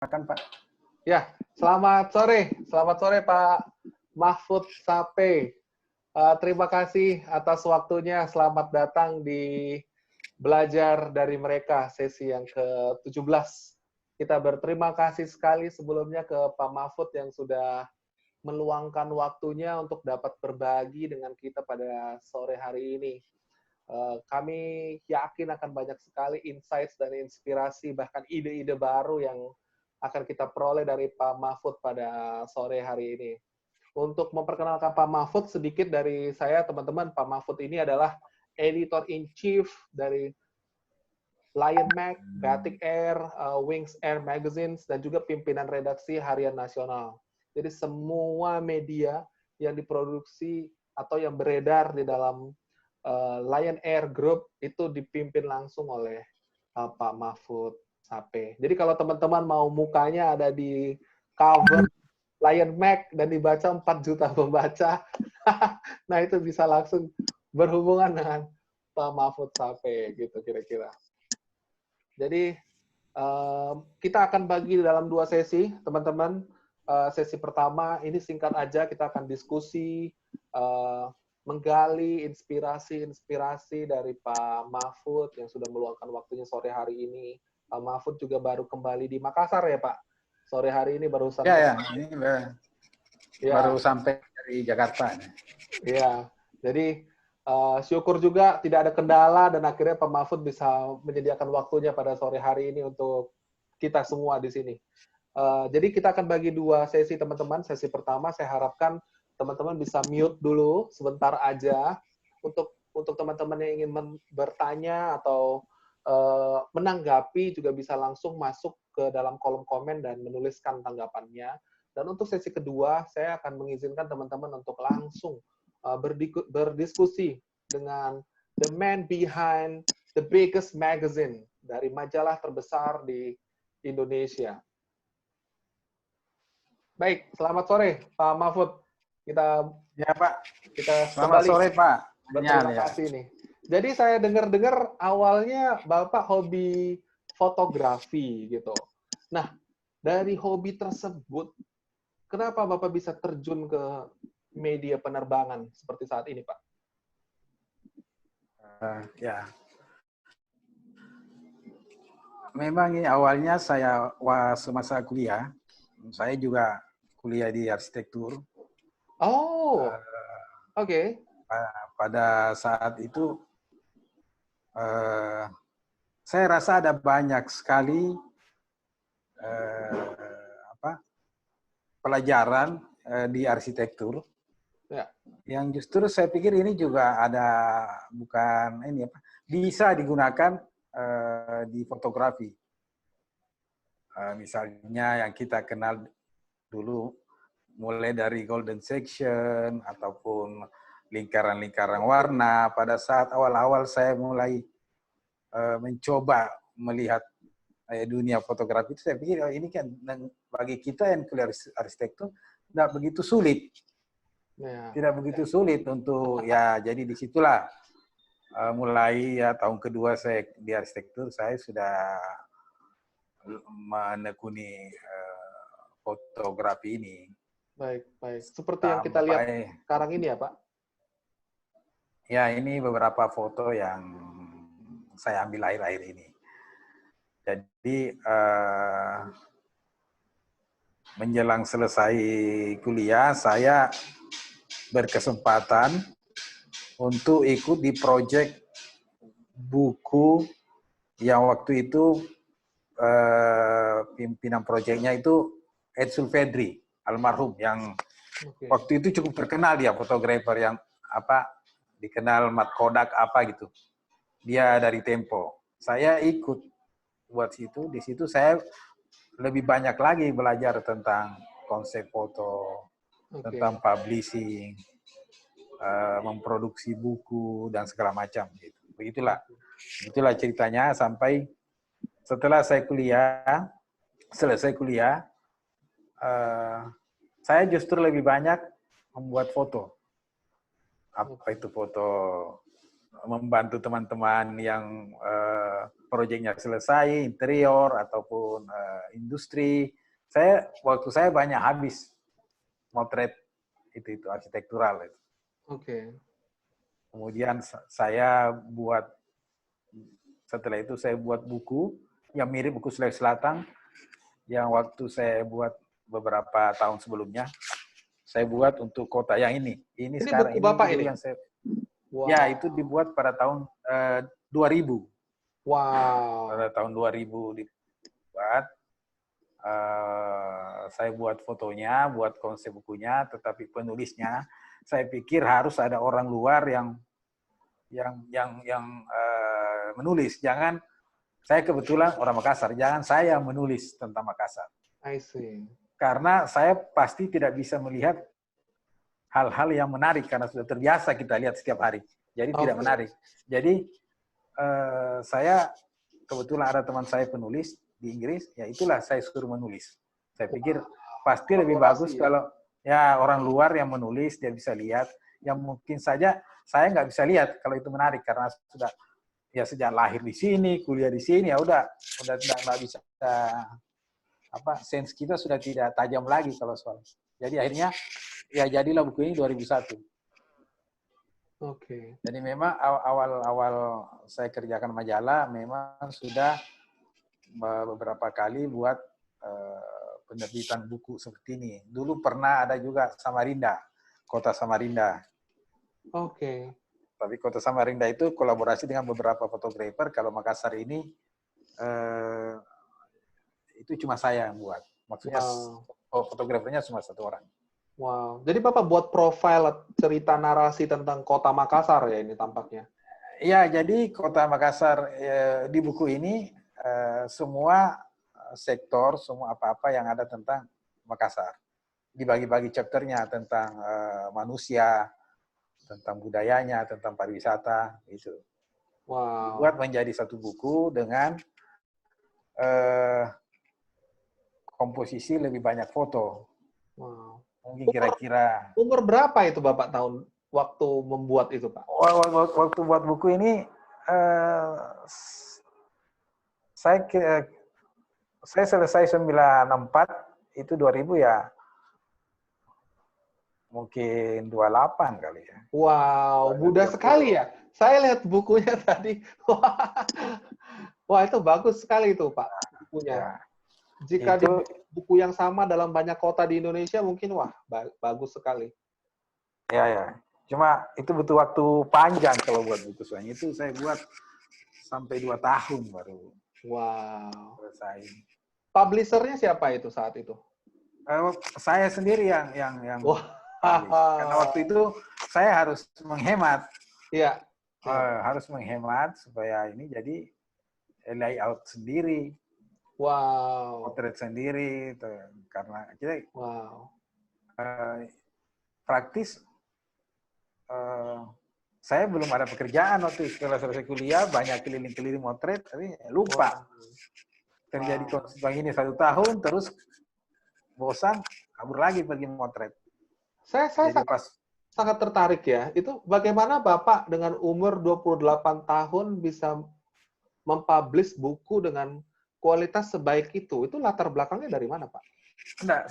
Silakan, Pak. Ya, selamat sore Pak Mahfud Sape. Terima kasih atas waktunya. Selamat datang di Belajar dari Mereka, sesi yang ke-17. Kita berterima kasih sekali sebelumnya ke Pak Mahfud yang sudah meluangkan waktunya untuk dapat berbagi dengan kita pada sore hari ini. Kami yakin akan banyak sekali insights dan inspirasi, bahkan ide-ide baru yang akan kita peroleh dari Pak Mahfud pada sore hari ini. Untuk memperkenalkan Pak Mahfud, sedikit dari saya, teman-teman. Pak Mahfud ini adalah Editor-in-Chief dari Lion Mag, Batik Air, Wings Air Magazines, dan juga pimpinan redaksi Harian Nasional. Jadi semua media yang diproduksi atau yang beredar di dalam Lion Air Group itu dipimpin langsung oleh Pak Mahfud Sape. Jadi kalau teman-teman mau mukanya ada di cover Lion Mag dan dibaca 4 juta pembaca, nah itu bisa langsung berhubungan dengan Pak Mahfud Sape gitu kira-kira. Jadi kita akan bagi dalam 2 sesi, teman-teman. Sesi pertama ini singkat aja, kita akan diskusi, menggali inspirasi-inspirasi dari Pak Mahfud yang sudah meluangkan waktunya sore hari ini. Pak Mahfud juga baru kembali di Makassar ya Pak? Sore hari ini barusan. Ya, ini baru sampai dari Jakarta. Ya, jadi syukur juga tidak ada kendala dan akhirnya Pak Mahfud bisa menyediakan waktunya pada sore hari ini untuk kita semua di sini. Jadi kita akan bagi 2 sesi teman-teman. Sesi pertama saya harapkan teman-teman bisa mute dulu sebentar aja untuk teman-teman yang ingin bertanya atau menanggapi juga bisa langsung masuk ke dalam kolom komen dan menuliskan tanggapannya. Dan untuk sesi kedua saya akan mengizinkan teman-teman untuk langsung berdiskusi dengan the man behind the biggest magazine dari majalah terbesar di Indonesia. Baik, selamat sore Pak Mahfud. Ya Pak. Kita selamat kembali sore Pak. Berterima kasih nih. Jadi saya dengar-dengar awalnya Bapak hobi fotografi gitu. Nah, dari hobi tersebut, kenapa Bapak bisa terjun ke media penerbangan seperti saat ini, Pak? Ya. Memang ini awalnya saya semasa kuliah, saya juga kuliah di arsitektur. Oh, oke. Pada saat itu, saya rasa ada banyak sekali pelajaran di arsitektur yang justru saya pikir ini juga ada bisa digunakan di fotografi. Misalnya yang kita kenal dulu mulai dari golden section ataupun lingkaran-lingkaran warna. Pada saat awal-awal saya mulai mencoba melihat dunia fotografi itu, saya pikir ini kan bagi kita yang kuliah arsitektur tidak begitu sulit. Tidak begitu sulit untuk jadi disitulah mulai tahun kedua saya di arsitektur, saya sudah menekuni fotografi ini. Baik. Seperti yang kita lihat sekarang ini ya Pak? Ya, ini beberapa foto yang saya ambil akhir-akhir ini. Jadi menjelang selesai kuliah, saya berkesempatan untuk ikut di proyek buku yang waktu itu pimpinan proyeknya itu Ed Sulfedri, almarhum, yang waktu itu cukup terkenal, dia fotografer yang dikenal Mat Kodak gitu. Dia dari Tempo. Saya ikut buat situ. Di situ saya lebih banyak lagi belajar tentang konsep foto, tentang publishing, memproduksi buku dan segala macam gitu. Begitulah ceritanya sampai setelah saya selesai kuliah, saya justru lebih banyak membuat foto. Apa itu foto membantu teman-teman yang proyeknya selesai, interior ataupun industri. Waktu saya banyak habis motret itu arsitektural. Oke. Kemudian setelah itu saya buat buku yang mirip buku Sulawesi Selatan, yang waktu saya buat beberapa tahun sebelumnya. Saya buat untuk kota yang ini. Ini sekarang buku ini Bapak dulu ini? yang saya... Wow. Ya, itu dibuat pada tahun 2000. Wow. Pada tahun 2000 dibuat. Saya buat fotonya, buat konsep bukunya, tetapi penulisnya saya pikir harus ada orang luar yang menulis. Jangan, saya kebetulan orang Makassar, jangan saya menulis tentang Makassar. I see. Karena saya pasti tidak bisa melihat hal-hal yang menarik karena sudah terbiasa kita lihat setiap hari. Jadi tidak menarik. Jadi saya kebetulan ada teman saya penulis di Inggris, ya itulah saya suruh menulis. Saya pikir pasti lebih bagus kalau ya orang luar yang menulis, dia bisa lihat. Yang mungkin saja saya nggak bisa lihat kalau itu menarik karena sudah ya sejak lahir di sini, kuliah di sini, ya udah nggak bisa sense kita sudah tidak tajam lagi kalau soal. Jadi akhirnya ya jadilah buku ini 2001. Oke. Jadi memang awal saya kerjakan majalah memang sudah beberapa kali buat penerbitan buku seperti ini. Dulu pernah ada juga Samarinda, Kota Samarinda. Oke. Tapi Kota Samarinda itu kolaborasi dengan beberapa fotografer. Kalau Makassar ini itu cuma saya yang buat. Maksudnya fotografernya cuma satu orang. Wow. Jadi Bapak buat profil cerita narasi tentang Kota Makassar ya ini tampaknya? Iya, jadi Kota Makassar di buku ini semua sektor, semua apa-apa yang ada tentang Makassar. Dibagi-bagi chapternya tentang manusia, tentang budayanya, tentang pariwisata, itu. Wow. Dibuat menjadi satu buku dengan komposisi lebih banyak foto. Wow. Mungkin kira-kira. Umur berapa itu Bapak tahun waktu membuat itu, Pak? Waktu buat buku ini, saya selesai 94, itu 2000 ya. Mungkin 28 kali ya. Wow, muda sekali ya. Saya lihat bukunya tadi. Wah, itu bagus sekali itu, Pak, bukunya. Ya. Jika itu, di buku yang sama dalam banyak kota di Indonesia, mungkin wah, bagus sekali. Ya. Cuma itu butuh waktu panjang kalau buat buku soalnya. Itu saya buat sampai 2 tahun baru. Wow. Selesai. Publishernya siapa itu saat itu? Saya sendiri yang karena waktu itu saya harus menghemat. Iya. Harus menghemat supaya ini jadi layout sendiri. Wow. Potret sendiri, karena kita praktis. Saya belum ada pekerjaan waktu setelah selesai kuliah, banyak keliling-keliling motret, tapi lupa. Kerja di Konsibang ini 1 tahun, terus bosan, kabur lagi pergi motret. Saya sangat tertarik ya. Itu bagaimana Bapak dengan umur 28 tahun bisa mempublish buku dengan kualitas sebaik itu? Itu latar belakangnya dari mana, Pak? Enggak,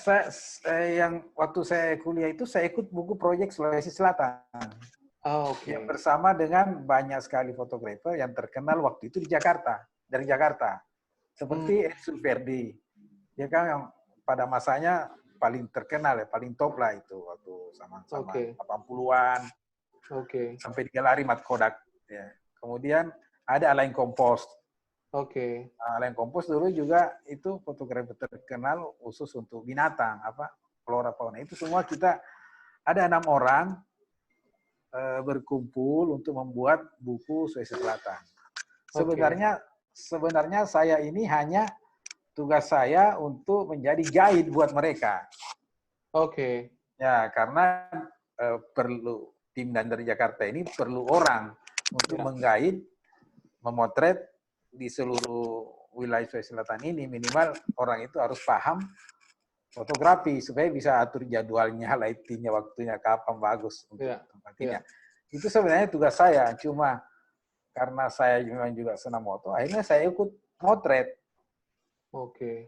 yang waktu saya kuliah itu saya ikut buku proyek Sulawesi Selatan. Yang bersama dengan banyak sekali fotografer yang terkenal waktu itu di Jakarta, dari Jakarta. Seperti Ensul Verdi. Dia kan yang pada masanya paling terkenal ya, paling top lah itu waktu sama-sama 80-an. Sampai digelari Mat Kodak ya. Kemudian ada Alain Kompos. Alain Kompos dulu juga itu fotografer terkenal khusus untuk binatang, flora fauna. Itu semua kita ada 6 orang berkumpul untuk membuat buku Sulawesi Selatan. Sebenarnya saya ini hanya tugas saya untuk menjadi guide buat mereka. Ya, karena perlu tim dari Jakarta ini perlu orang untuk mengguide, memotret di seluruh wilayah Sulawesi Selatan ini. Minimal orang itu harus paham fotografi supaya bisa atur jadwalnya, lightingnya, waktunya kapan bagus untuk tempatnya. Itu sebenarnya tugas saya. Cuma karena saya memang juga senang moto, akhirnya saya ikut motret. Oke.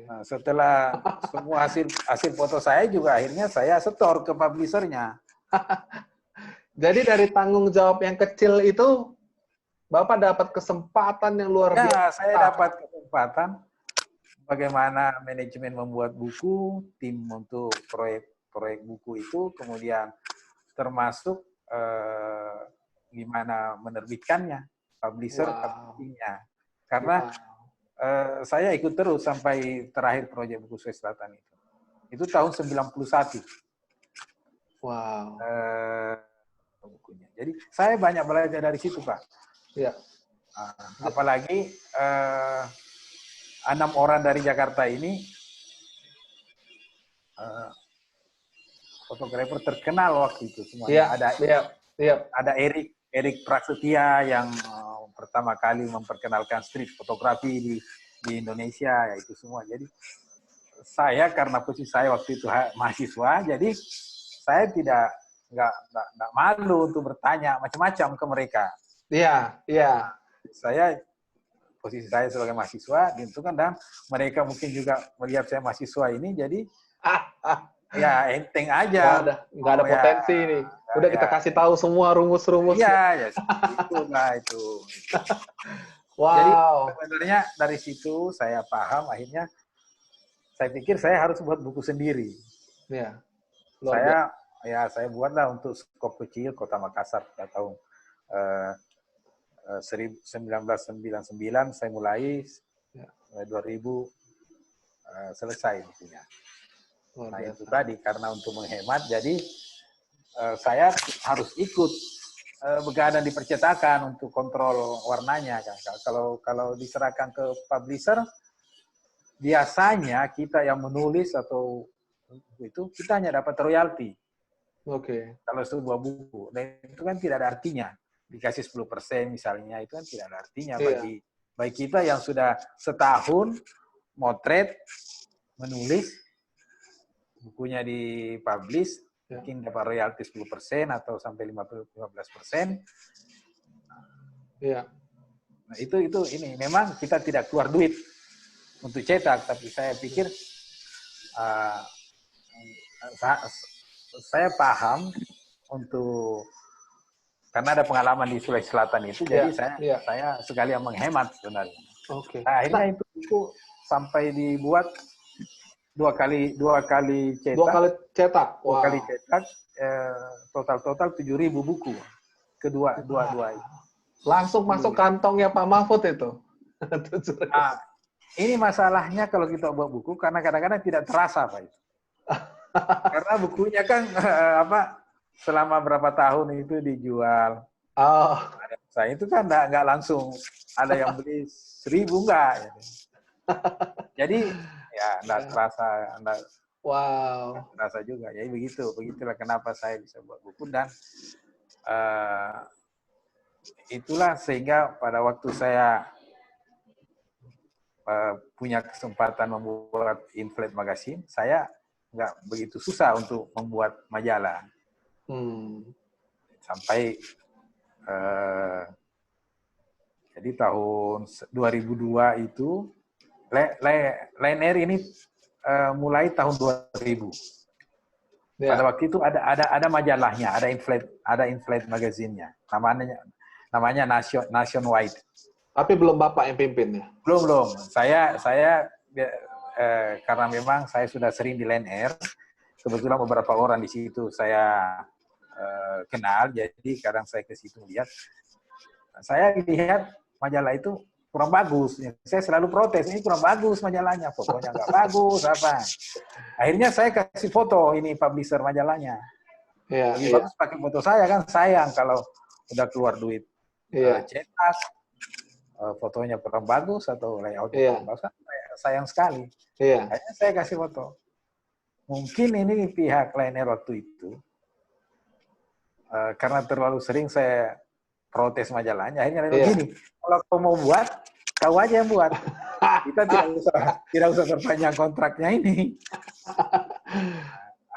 Nah, setelah semua hasil foto saya juga akhirnya saya setor ke publishernya. Jadi dari tanggung jawab yang kecil itu, Bapak dapat kesempatan yang luar Ya, biasa. saya dapat kesempatan bagaimana manajemen membuat buku, tim untuk proyek buku itu, kemudian termasuk gimana menerbitkannya, publishingnya. Karena saya ikut terus sampai terakhir proyek buku Sulawesi Selatan itu. Itu tahun 91. Wow. Bukunya. Jadi saya banyak belajar dari situ, Pak. Ya. Apalagi 6 orang dari Jakarta ini fotografer terkenal waktu itu semuanya. Ada Erik Prasetya yang pertama kali memperkenalkan street fotografi di Indonesia, ya itu semua. Jadi saya karena posisi saya waktu itu mahasiswa, jadi saya nggak malu untuk bertanya macam-macam ke mereka. Iya. Posisi saya sebagai mahasiswa, gitu kan, dan mereka mungkin juga melihat saya mahasiswa ini, jadi ya enteng aja. Nggak ada potensi ini. Udah kita kasih tahu semua rumus-rumus. Iya, ya itulah itu. Wow. Jadi sebenarnya dari situ saya paham, akhirnya saya pikir saya harus buat buku sendiri. Iya. Saya buatlah untuk skop kecil Kota Makassar pada tahun 1999 saya mulai, 2000 selesai bukunya. Nah itu tadi karena untuk menghemat, jadi saya harus ikut begadang di percetakan untuk kontrol warnanya kan. Kalau diserahkan ke publisher, biasanya kita yang menulis atau itu kita hanya dapat royalti. Oke. Kalau sebuah buku, dan itu kan tidak ada artinya. Dikasih 10% misalnya, itu kan tidak ada artinya bagi kita yang sudah setahun motret, menulis, bukunya dipublish, mungkin dapat royalti 10% atau sampai 15%. Iya. Nah, itu ini memang kita tidak keluar duit untuk cetak, tapi saya pikir saya paham untuk karena ada pengalaman di Sulawesi Selatan itu, jadi saya sekalian menghemat sebenarnya. Oke. Nah, akhirnya itu sampai dibuat dua kali cetak. Wow. 2 kali cetak, total 7.000 buku. Dua itu. Langsung masuk kantongnya Pak Mahfud itu. Nah, ini masalahnya kalau kita buat buku, karena kadang-kadang tidak terasa, Pak. Karena bukunya kan selama berapa tahun itu dijual. Saya itu kan nggak langsung ada yang beli 1.000 enggak. Jadi ya nggak terasa, terasa juga. Jadi begitulah kenapa saya bisa buat buku, dan itulah sehingga pada waktu saya punya kesempatan membuat Inflate Magazine, saya nggak begitu susah untuk membuat majalah. Sampai jadi tahun 2002 itu Lion Air ini mulai tahun 2000. Pada waktu itu ada majalahnya, ada Inflate Magazine-nya. Namanya Nationwide. Tapi belum Bapak yang pimpin ya? Belum. Saya karena memang saya sudah sering di Lion Air, kebetulan beberapa orang di situ saya kenal, jadi kadang saya ke situ lihat. Saya lihat majalah itu kurang bagus. Saya selalu protes, ini kurang bagus majalahnya, fotonya nggak bagus, apa. Akhirnya saya kasih foto ini publisher majalahnya. Lebih bagus pakai foto saya, kan sayang kalau udah keluar duit cetak, fotonya kurang bagus atau layoutnya kurang bagus, kan sayang sekali. Akhirnya saya kasih foto. Mungkin ini pihak Lion Air waktu itu, karena terlalu sering saya protes majalahnya, akhirnya begini, kalau kau mau buat, kau aja yang buat. Kita tidak usah perpanjang kontraknya ini.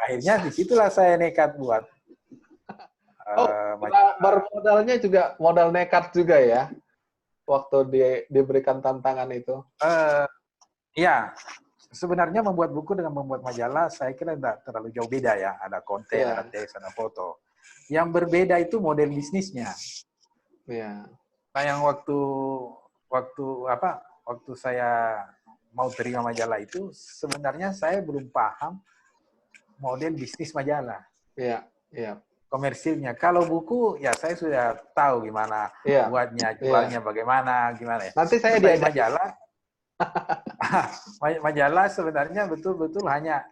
Akhirnya disitulah saya nekat buat. Oh, bermodalnya juga modal nekat juga ya, waktu diberikan tantangan itu. Ya, sebenarnya membuat buku dengan membuat majalah, saya kira tidak terlalu jauh beda ya. Ada konten, ada teks, ada foto. Yang berbeda itu model bisnisnya. Iya. Nah, yang waktu saya mau terima majalah itu, sebenarnya saya belum paham model bisnis majalah. Iya, iya. Komersilnya. Kalau buku, ya saya sudah tahu gimana buatnya, jualnya bagaimana, gimana ya. Nanti saya diajak majalah. Majalah sebenarnya betul-betul hanya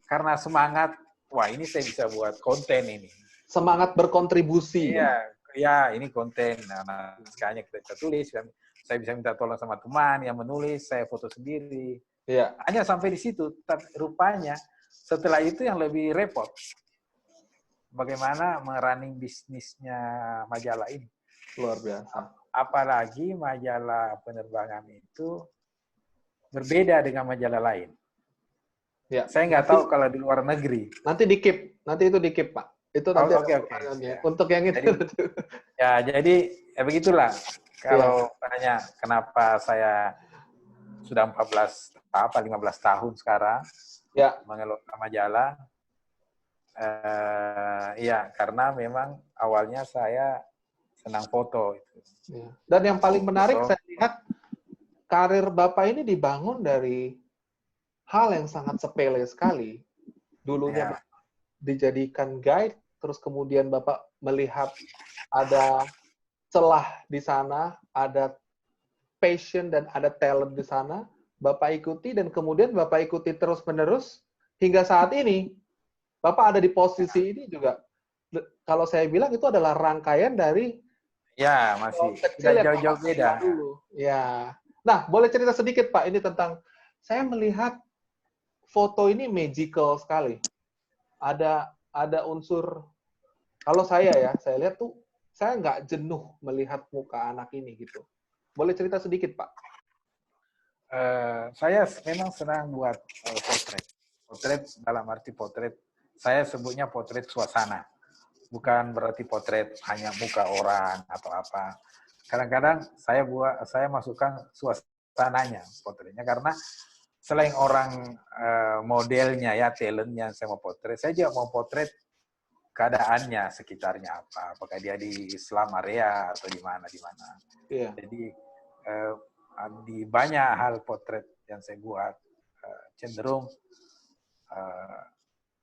karena semangat, wah ini saya bisa buat konten ini. Semangat berkontribusi. Iya, ya ini konten. Nah, sekarang kita tulis, saya bisa minta tolong sama teman yang menulis, saya foto sendiri. Iya. Hanya sampai di situ. Tapi rupanya setelah itu yang lebih repot. Bagaimana merunning bisnisnya majalah ini. Luar biasa. Apalagi majalah penerbangan itu berbeda dengan majalah lain. Ya. Saya nggak tahu kalau di luar negeri. Nanti di-keep. Nanti itu di-keep, Pak. Itu nanti okay. Ya. Untuk yang itu. Jadi ya begitulah. Kalau tanya kenapa saya sudah 15 tahun sekarang mengelola majalah, iya karena memang awalnya saya senang foto. Dan yang paling menarik saya lihat karir Bapak ini dibangun dari hal yang sangat sepele sekali. Dulunya dijadikan guide, terus kemudian Bapak melihat ada celah di sana, ada passion dan ada talent di sana, Bapak ikuti dan kemudian Bapak ikuti terus-menerus hingga saat ini. Bapak ada di posisi ini juga. Kalau saya bilang itu adalah rangkaian dari masih kecil yang jauh-jauh beda dulu. Ya. Nah, boleh cerita sedikit Pak ini tentang saya melihat foto ini magical sekali. Ada unsur kalau saya lihat tuh saya nggak jenuh melihat muka anak ini gitu. Boleh cerita sedikit Pak? Saya memang senang buat potret. Potret dalam arti potret, saya sebutnya potret suasana. Bukan berarti potret hanya muka orang atau apa. Kadang-kadang saya masukkan suasananya potretnya karena selain orang modelnya talentnya saya mau potret, saya juga mau potret keadaannya sekitarnya apa, apakah dia di slum area atau di mana. Jadi di banyak hal potret yang saya buat cenderung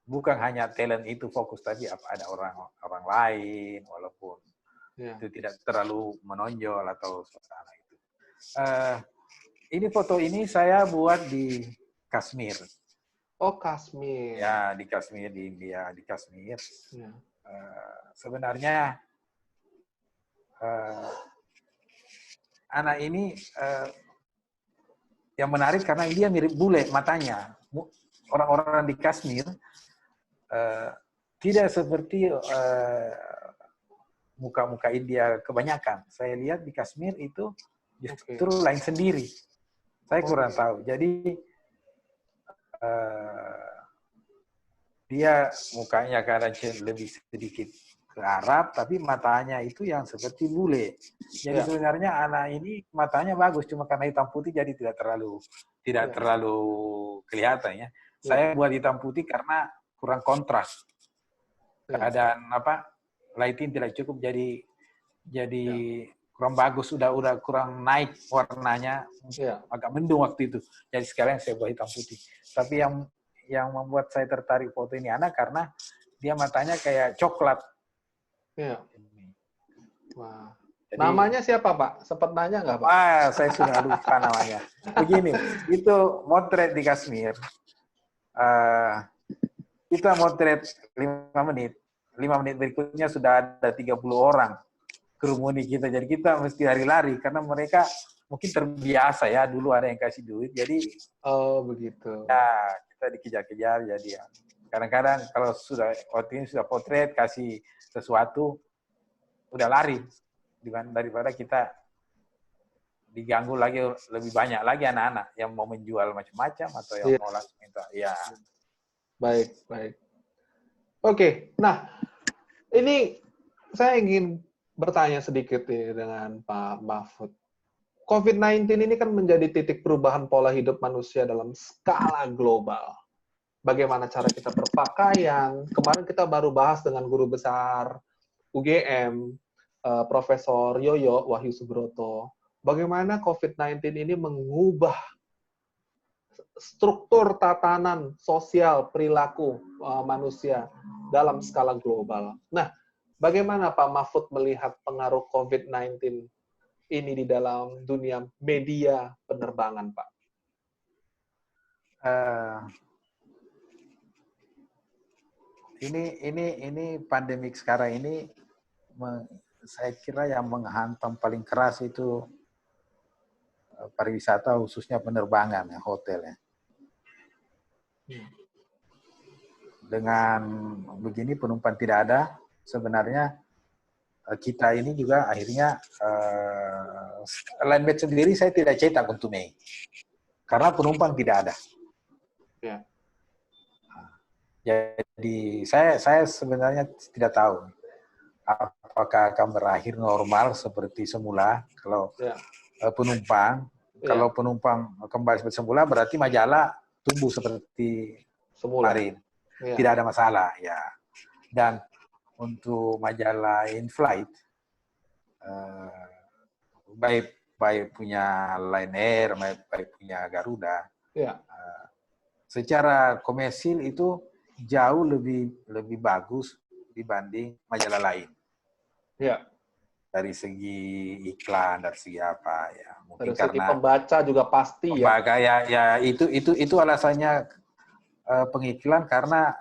bukan hanya talent itu fokus, tapi ada orang lain walaupun itu tidak terlalu menonjol atau suasana itu. Ini foto ini saya buat di Kashmir. Oh, Kashmir. Ya, di Kashmir, di India, di Kashmir. Sebenarnya anak ini yang menarik karena dia mirip bule matanya. Orang-orang di Kashmir tidak seperti muka-muka India kebanyakan. Saya lihat di Kashmir itu justru lain sendiri. Saya kurang tahu. Jadi dia mukanya kadang lebih sedikit ke Arab, tapi matanya itu yang seperti bule. Jadi sebenarnya anak ini matanya bagus, cuma karena hitam putih jadi tidak terlalu kelihatan ya. Saya buat hitam putih karena kurang kontras. Keadaan lighting tidak cukup, jadi kurang bagus, udah kurang naik warnanya, agak mendung waktu itu. Jadi sekarang saya buat hitam putih. Tapi yang membuat saya tertarik foto ini anak karena dia matanya kayak coklat. Wah. Jadi, namanya siapa Pak? Sempat nanya nggak Pak? Saya sudah lupa namanya. Begini, itu motret di Kashmir. Kita motret 5 menit. 5 menit berikutnya sudah ada 30 orang kerumuni kita. Jadi kita mesti lari-lari karena mereka mungkin terbiasa ya, dulu ada yang kasih duit. Jadi begitu. Ya, kita dikejar-kejar jadi ya. Kadang-kadang kalau waktu ini sudah potret kasih sesuatu udah lari daripada kita diganggu lagi lebih banyak lagi anak-anak yang mau menjual macam-macam atau yang mau langsung minta. Baik. Oke. Nah, ini saya ingin bertanya sedikit nih dengan Pak Mahfud. COVID-19 ini kan menjadi titik perubahan pola hidup manusia dalam skala global. Bagaimana cara kita berpakaian. Kemarin kita baru bahas dengan guru besar UGM, Profesor Yoyo Wahyu Subroto. Bagaimana COVID-19 ini mengubah struktur tatanan sosial perilaku manusia dalam skala global. Nah, bagaimana Pak Mahfud melihat pengaruh COVID-19 ini di dalam dunia media penerbangan, Pak? Ini pandemik sekarang ini, saya kira yang menghantam paling keras itu pariwisata, khususnya penerbangan, ya, hotel. Ya. Dengan begini penumpang tidak ada, sebenarnya kita ini juga akhirnya line batch sendiri saya tidak cetak untuk Mei karena penumpang tidak ada. Ya. Jadi saya sebenarnya tidak tahu apakah akan berakhir normal seperti semula kalau penumpang. Kalau penumpang kembali seperti semula berarti majalah tumbuh seperti kemarin. Tidak ada masalah ya. Dan untuk majalah in-flight, baik punya Lion Air, baik punya Garuda, secara komersil itu jauh lebih bagus dibanding majalah lain. Ya. Dari segi iklan, dari segi apa ya? Mungkin dari segi karena pembaca juga pasti pembaca, ya itu alasannya pengiklan karena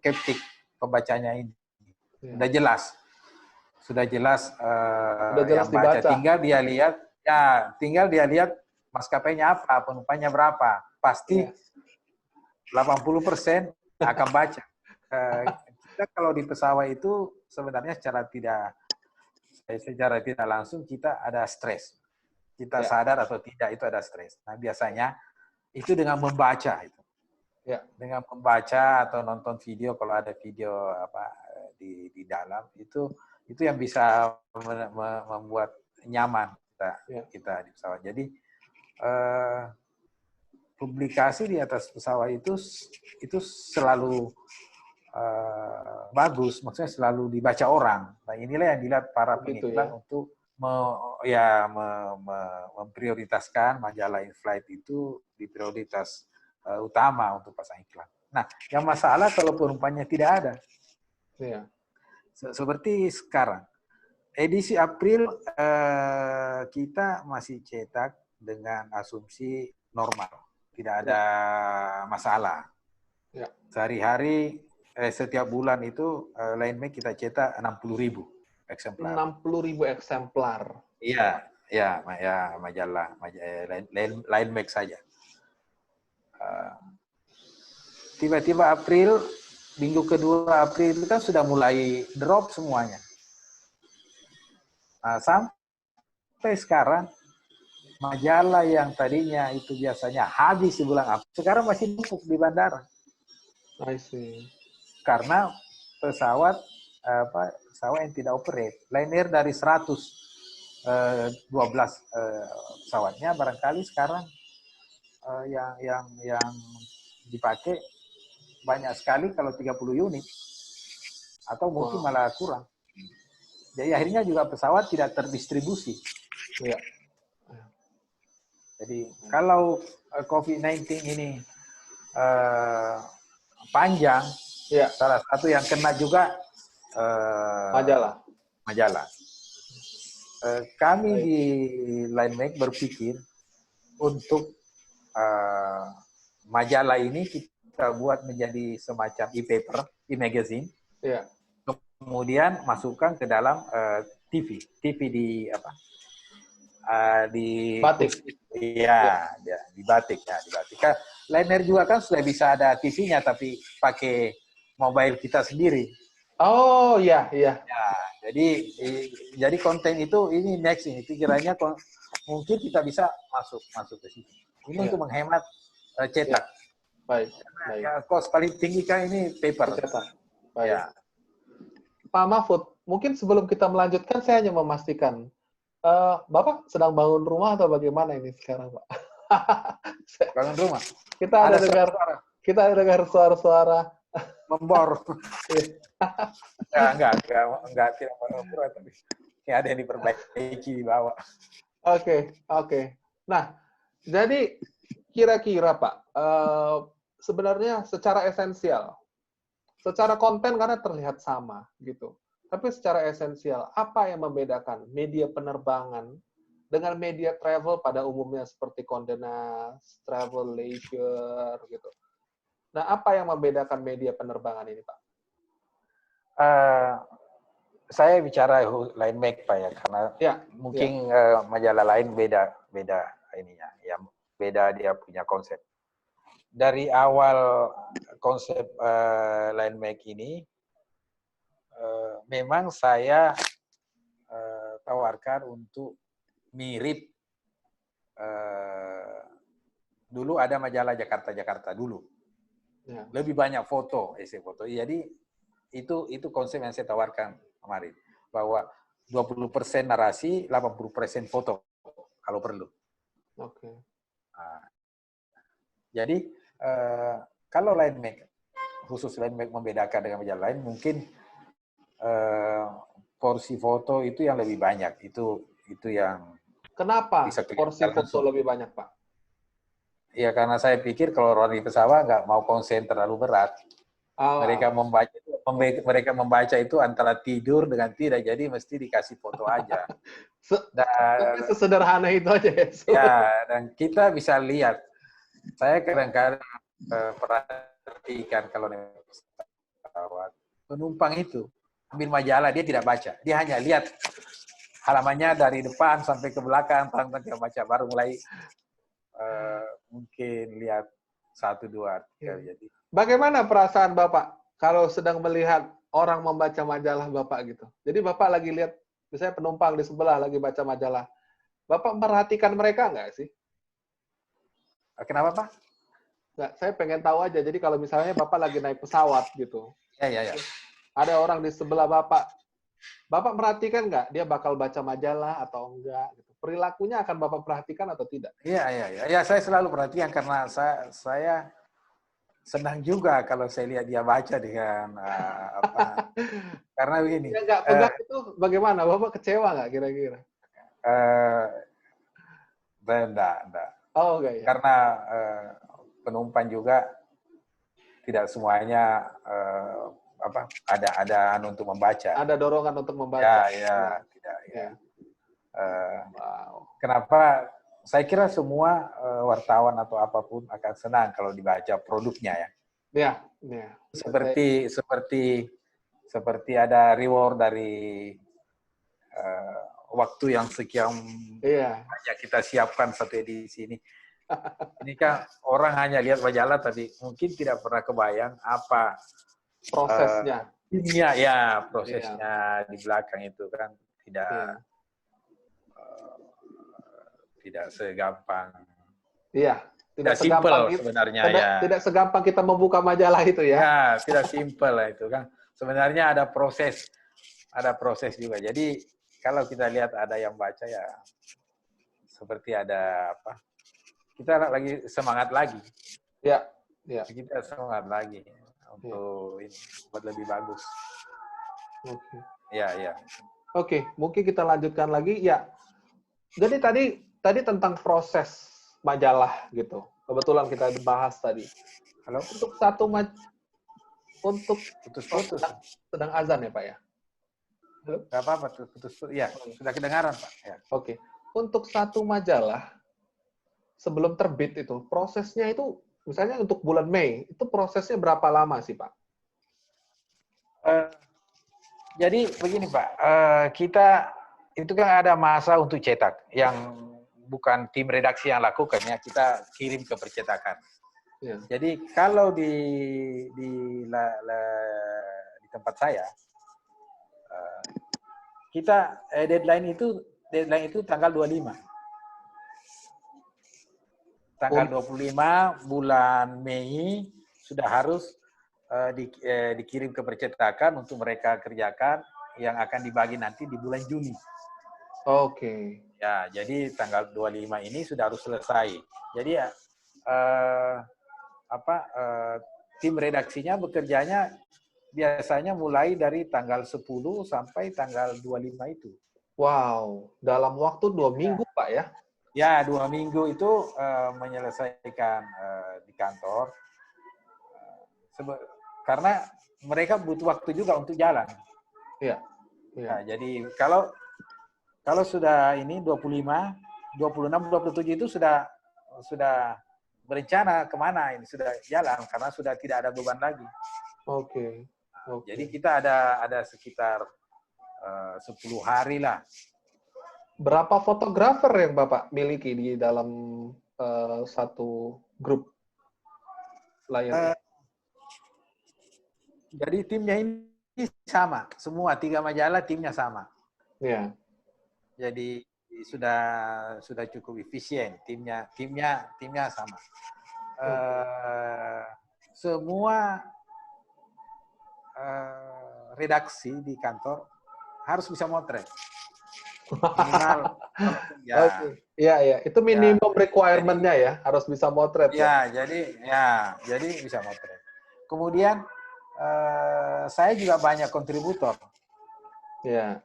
keptik pembacanya ini. Sudah jelas yang baca. Dibaca. Tinggal dia lihat maskapainya apa, penumpangnya berapa. Pasti 80% akan baca. Kita kalau di pesawat itu sebenarnya secara tidak langsung kita ada stres. Kita sadar atau tidak itu ada stres. Nah, biasanya itu dengan membaca itu. Dengan membaca atau nonton video, kalau ada video di dalam itu yang bisa membuat nyaman kita di pesawat. Jadi publikasi di atas pesawat itu selalu bagus, maksudnya selalu dibaca orang. Nah, inilah yang dilihat para pengiklan untuk memprioritaskan majalah in-flight itu di prioritas utama untuk pasang iklan. Nah, yang masalah kalau penumpangnya tidak ada. Seperti sekarang, edisi April kita masih cetak dengan asumsi normal, tidak ada masalah. Sehari-hari, setiap bulan itu Line Mac kita cetak 60.000 eksemplar. 60.000 eksemplar. Iya, majalah Line Mac saja. Tiba-tiba April, minggu kedua April itu kan sudah mulai drop semuanya. Nah, sampai sekarang majalah yang tadinya itu biasanya habis di bulan April, sekarang masih numpuk di bandara. I see. Karena pesawat yang tidak operate. Lion Air dari 112 pesawatnya barangkali sekarang yang dipakai banyak sekali, kalau 30 unit atau mungkin malah kurang. Jadi akhirnya juga pesawat tidak terdistribusi. Jadi kalau COVID-19 ini panjang, salah satu yang kena juga majalah. Kami di Line Mac berpikir untuk majalah ini kita buat menjadi semacam e-paper, e-magazine. Kemudian masukkan ke dalam TV di batik. Di batik. Lion Air juga kan sudah bisa ada TV-nya, tapi pakai mobile kita sendiri. Oh iya. Jadi konten itu ini next ini pikirannya mungkin kita bisa masuk ke situ. Ini untuk menghemat cetak. Baik. Kos paling tinggi kan ini paper. Cetak. Baik. Pak Mahfud, mungkin sebelum kita melanjutkan, saya hanya memastikan, Bapak sedang bangun rumah atau bagaimana ini sekarang, Pak? Bangun rumah. Kita ada Ada dengar, suara kita ada dengar suara-suara. membor. Enggak, tidak membor, tapi ada yang diperbaiki di bawah. Oke, oke. Nah, jadi kira-kira Pak, sebenarnya secara esensial, secara konten karena terlihat sama gitu. Tapi secara esensial, apa yang membedakan media penerbangan dengan media travel pada umumnya seperti Condé Nast, Travel Leisure gitu. Nah, apa yang membedakan media penerbangan ini, Pak? Saya bicara Line Make, Pak, ya, karena mungkin majalah lain beda ininya, ya, beda dia punya konsep. Dari awal konsep Line Make ini, memang saya tawarkan untuk mirip. Dulu ada majalah Jakarta dulu, lebih banyak foto, foto. Jadi itu konsep yang saya tawarkan kemarin, bahwa 20% narasi, 80% foto kalau perlu. Oke. Nah, jadi kalau Line Make, khusus Line Make membedakan dengan majalah lain, mungkin porsi foto itu yang lebih banyak. Itu yang kenapa bisa porsi foto lebih banyak, Pak? Ya, karena saya pikir kalau orang di pesawat nggak mau konsen terlalu berat. Mereka membaca itu antara tidur dengan tidak, jadi mesti dikasih foto aja. Dan sesederhana itu aja ya. Ya, dan kita bisa lihat. Saya kadang-kadang perhatikan kalau naik pesawat, penumpang itu ambil majalah, dia tidak baca. Dia hanya lihat halamannya dari depan sampai ke belakang, tanpa dia baca, baru mulai mungkin lihat 1-2 artikel. Jadi, bagaimana perasaan Bapak kalau sedang melihat orang membaca majalah Bapak gitu? Jadi Bapak lagi lihat, misalnya penumpang di sebelah lagi baca majalah. Bapak perhatikan mereka nggak sih? Kenapa, Pak? Nggak, saya pengen tahu aja. Jadi kalau misalnya Bapak lagi naik pesawat gitu. Ya. Ada orang di sebelah Bapak. Bapak perhatikan nggak dia bakal baca majalah atau enggak? Gitu. Perilakunya akan Bapak perhatikan atau tidak? Iya. Ya, saya selalu perhatikan karena saya senang juga kalau saya lihat dia baca dengan apa. Karena begini. Yang nggak pegang itu bagaimana? Bapak kecewa nggak kira-kira? Enggak. Oh, enggak ya. Karena penumpang juga tidak semuanya ada untuk membaca. Ada dorongan untuk membaca. Ya, tidak. Ya. Wow. Kenapa? Saya kira semua wartawan atau apapun akan senang kalau dibaca produknya, ya. Ya. Seperti ada reward dari waktu yang sekian banyak kita siapkan satu edisi ini. Ini kan orang hanya lihat majalah, tapi mungkin tidak pernah kebayang apa prosesnya. Prosesnya di belakang itu kan tidak segampang. Iya, tidak simpel sebenarnya, ya. Tidak segampang kita membuka majalah itu, ya. Ya, tidak simpel itu kan. Sebenarnya ada proses juga. Jadi kalau kita lihat ada yang baca, ya seperti ada apa? Kita lagi semangat lagi. Ya. Kita semangat lagi untuk ini buat lebih bagus. Oke. Ya. Oke, mungkin kita lanjutkan lagi, ya. Jadi tadi tentang proses majalah gitu. Kebetulan kita bahas tadi. Halo. Untuk putus-putus. Sedang azan ya, Pak, ya? Halo? Nggak apa-apa, putus. Ya, sudah kedengaran, Pak. Ya. Oke. Untuk satu majalah sebelum terbit itu, prosesnya itu misalnya untuk bulan Mei, itu prosesnya berapa lama sih, Pak? Jadi begini, Pak. Kita itu kan ada masa untuk cetak yang bukan tim redaksi yang lakukannya, kita kirim ke percetakan. Ya. Jadi kalau di tempat saya, kita deadline itu tanggal 25. Tanggal 25 bulan Mei sudah harus dikirim ke percetakan untuk mereka kerjakan. yang akan dibagi nanti di bulan Juni. Oke. Ya, jadi tanggal 25 ini sudah harus selesai. Jadi ya tim redaksinya bekerjanya biasanya mulai dari tanggal 10 sampai tanggal 25 itu. Wow, dalam waktu 2 minggu, Pak ya? Ya, 2 minggu itu menyelesaikan di kantor. Karena mereka butuh waktu juga untuk jalan. Iya. Nah, jadi kalau sudah ini 25, 26, 27 itu sudah berencana kemana ini, sudah jalan karena sudah tidak ada beban lagi. Oke. Jadi kita ada sekitar 10 hari lah. Berapa fotografer yang Bapak miliki di dalam satu grup Lion? Jadi timnya ini sama, semua 3 majalah timnya sama. Iya. Jadi sudah cukup efisien, timnya sama. Semua redaksi di kantor harus bisa motret. Minimal ya. Oke. Iya. Itu minimum requirement-nya ya, harus bisa motret. Ya, jadi bisa motret. Kemudian saya juga banyak kontributor. Iya.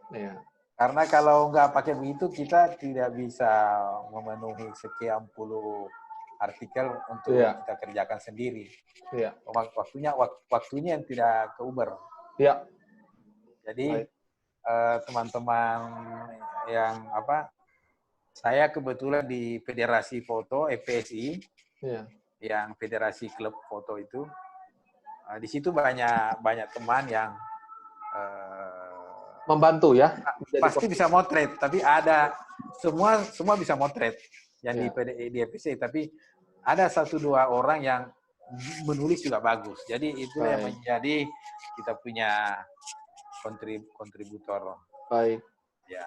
Karena kalau nggak pakai begitu, kita tidak bisa memenuhi sekian puluh artikel untuk kita kerjakan sendiri. Iya. Waktunya yang tidak keuber. Iya. Jadi teman-teman yang saya kebetulan di Federasi Foto FPSI, yang Federasi Klub Foto itu, di situ banyak teman yang membantu ya. Pasti bisa motret, tapi ada semua bisa motret yang di FPSI, tapi ada 1-2 orang yang menulis juga bagus. Jadi itu yang menjadi kita punya kontributor. Baik. Ya.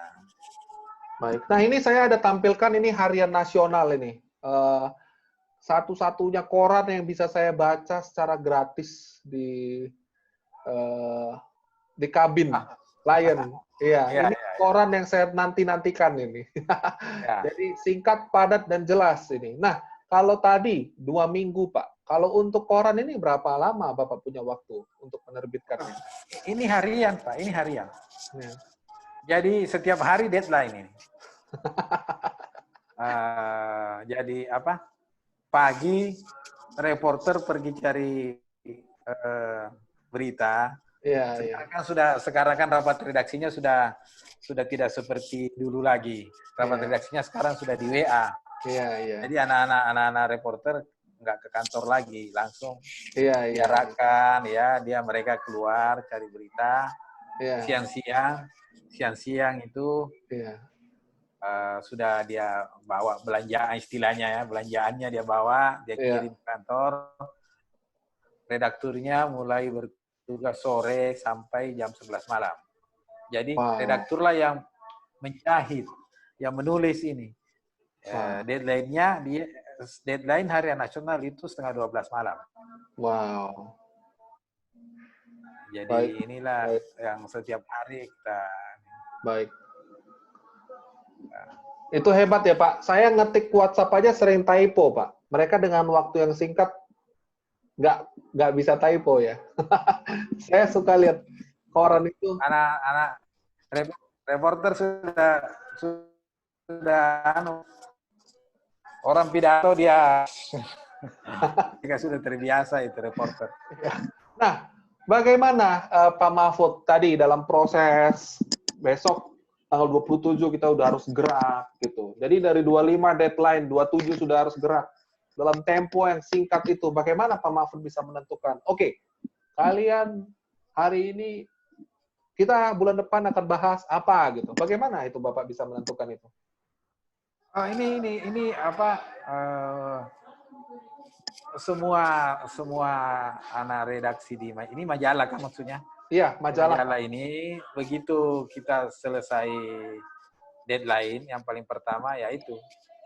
Baik. Nah, ini saya ada tampilkan ini harian nasional ini. Satu-satunya koran yang bisa saya baca secara gratis di kabin Lion. Iya, ini koran yang saya nantikan ini. Jadi singkat, padat, dan jelas ini. Nah, kalau tadi 2 minggu, Pak. Kalau untuk koran ini berapa lama Bapak punya waktu untuk menerbitkannya? Ini harian, Pak. Ini harian. Ya. Jadi setiap hari deadline ini. Jadi pagi reporter pergi cari berita. Sekarang kan rapat redaksinya sudah tidak seperti dulu lagi. Rapat redaksinya sekarang sudah di WA. Jadi anak-anak reporter nggak ke kantor lagi, langsung diarahkan mereka keluar cari berita. Siang-siang itu sudah dia bawa belanjaan, istilahnya belanjaannya dia bawa, dia kirim ke kantor. Redakturnya mulai bertugas sore sampai jam 11 malam. Jadi redakturlah yang menjahit, yang menulis ini. Deadline harian nasional itu 11:30 malam. Wow. Jadi inilah yang setiap hari kita. Baik. Itu hebat ya Pak. Saya ngetik WhatsApp aja sering typo Pak. Mereka dengan waktu yang singkat nggak bisa typo ya. Saya suka lihat koran itu. Anak-anak reporter sudah orang pidato dia sudah terbiasa itu reporter. Nah, bagaimana Pak Mahfud tadi dalam proses besok tanggal 27 kita udah harus gerak gitu. Jadi dari 25 deadline, 27 sudah harus gerak. Dalam tempo yang singkat itu, bagaimana Pak Mahfud bisa menentukan? Oke, kalian hari ini kita bulan depan akan bahas apa gitu. Bagaimana itu Bapak bisa menentukan itu? Ini semua anak redaksi ini majalah kan maksudnya? Iya, majalah. Majalah ini begitu kita selesai deadline yang paling pertama yaitu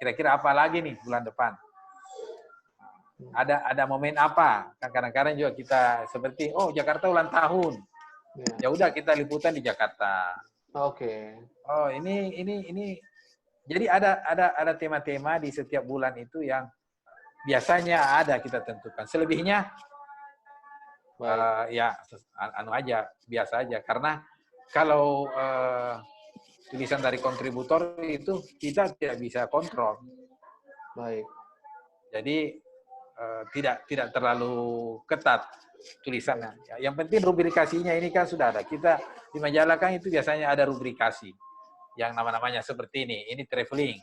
kira-kira apa lagi nih bulan depan? Ada momen apa? Kan kadang-kadang juga kita seperti Jakarta ulang tahun. Ya udah kita liputan di Jakarta. Oke. Oh, ini. Jadi ada tema-tema di setiap bulan itu yang biasanya ada kita tentukan. Selebihnya Baik. ya anu aja, biasa aja. Karena kalau tulisan dari kontributor itu kita tidak bisa kontrol. Baik. Jadi tidak terlalu ketat tulisannya. Yang penting rubrikasinya ini kan sudah ada. Kita di majalah kan itu biasanya ada rubrikasi yang nama-namanya seperti ini. Ini traveling.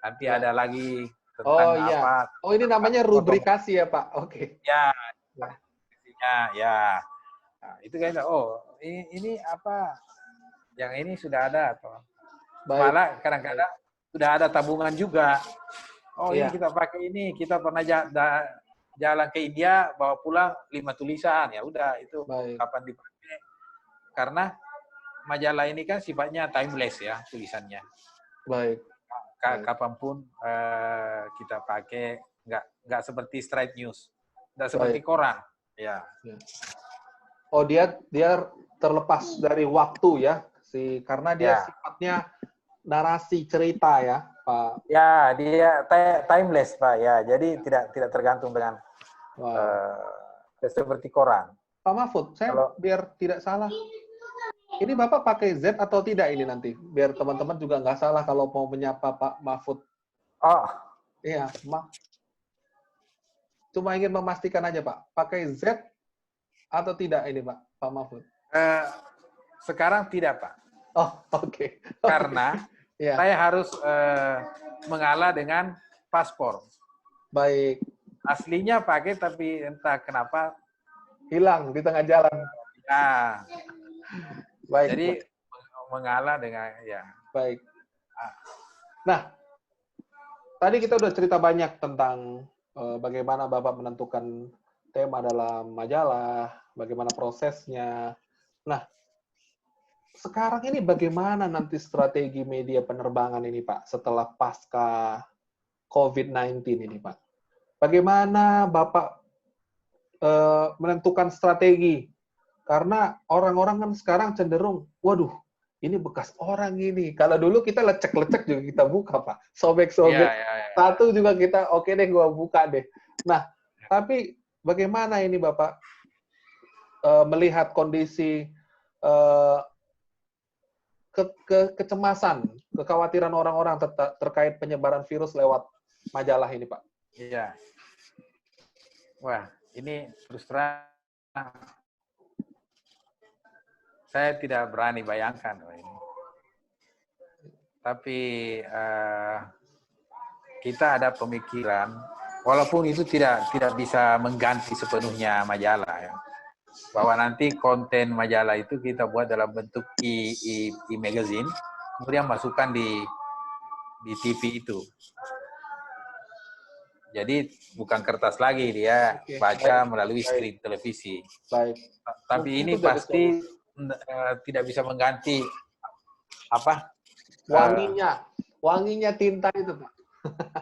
Nanti Ya. ada lagi tentang Oh iya. apa? Oh ini namanya rubrikasi ya Pak. Oke. Ya, Ya. ya. Nah, itu kan oh ini apa? Yang ini sudah ada atau Baik. malah kadang-kadang sudah ada tabungan juga. Oh ini Iya. kita pakai ini, kita pernah jalan ke India bawa pulang 5 tulisan, ya udah itu Baik. kapan dipakai. Karena majalah ini kan sifatnya timeless ya tulisannya. Baik. Kapanpun kita pakai, nggak seperti straight news, nggak Baik. seperti koran, ya. Oh dia terlepas dari waktu ya, karena dia Ya. sifatnya narasi cerita ya, Pak. Ya, dia timeless, Pak. Ya, jadi tidak tergantung dengan seperti koran. Pak Mahfud, saya biar tidak salah, ini Bapak pakai Z atau tidak ini nanti? Biar teman-teman juga nggak salah kalau mau menyapa Pak Mahfud. Oh. Iya, cuma ingin memastikan aja Pak, pakai Z atau tidak ini Pak Mahfud? Sekarang tidak, Pak. Oh, oke. Karena saya harus mengalah dengan paspor. Baik. Aslinya pakai, tapi entah kenapa hilang di tengah jalan. Nah, baik. Jadi mengalah dengan ya. Baik. Nah, tadi kita udah cerita banyak tentang bagaimana Bapak menentukan tema dalam majalah, bagaimana prosesnya. Nah, sekarang ini bagaimana nanti strategi media penerbangan ini, Pak, setelah pasca COVID-19 ini, Pak? Bagaimana Bapak menentukan strategi? Karena orang-orang kan sekarang cenderung, waduh, ini bekas orang ini. Kalau dulu kita lecek-lecek juga kita buka, Pak. Sobek-sobek. Satu juga kita, oke deh, gua buka deh. Nah, tapi bagaimana ini Bapak melihat kondisi kecemasan, kekhawatiran orang-orang terkait penyebaran virus lewat majalah ini, Pak? Iya. Wah, ini terus terang saya tidak berani bayangkan ini. Tapi kita ada pemikiran, walaupun itu tidak bisa mengganti sepenuhnya majalah ya. Bahwa nanti konten majalah itu kita buat dalam bentuk e-magazine, kemudian masukkan di TV itu. Jadi bukan kertas lagi, dia baca melalui screen televisi. Baik. Tapi ini pasti tidak bisa mengganti apa? Wanginya tinta itu, Pak.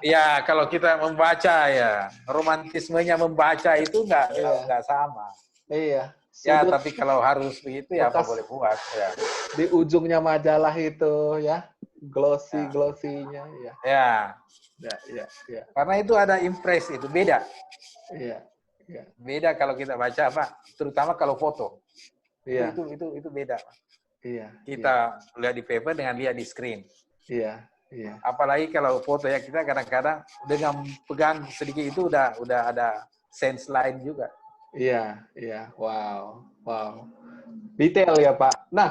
Ya, kalau kita membaca ya, romantismenya membaca itu nggak sama. Iya. Ya, tapi kalau harus begitu ya apa boleh buat ya. Di ujungnya majalah itu ya, glossy-nya ya. Ya. Karena itu ada impress, itu beda. Iya. Beda kalau kita baca, Pak, terutama kalau foto. Iya. Itu beda, Pak. Iya. Kita lihat di paper dengan lihat di screen. Iya. Apalagi kalau foto ya, kita kadang-kadang dengan pegang sedikit itu udah ada sense lain juga. Iya. Wow. Detail ya, Pak. Nah,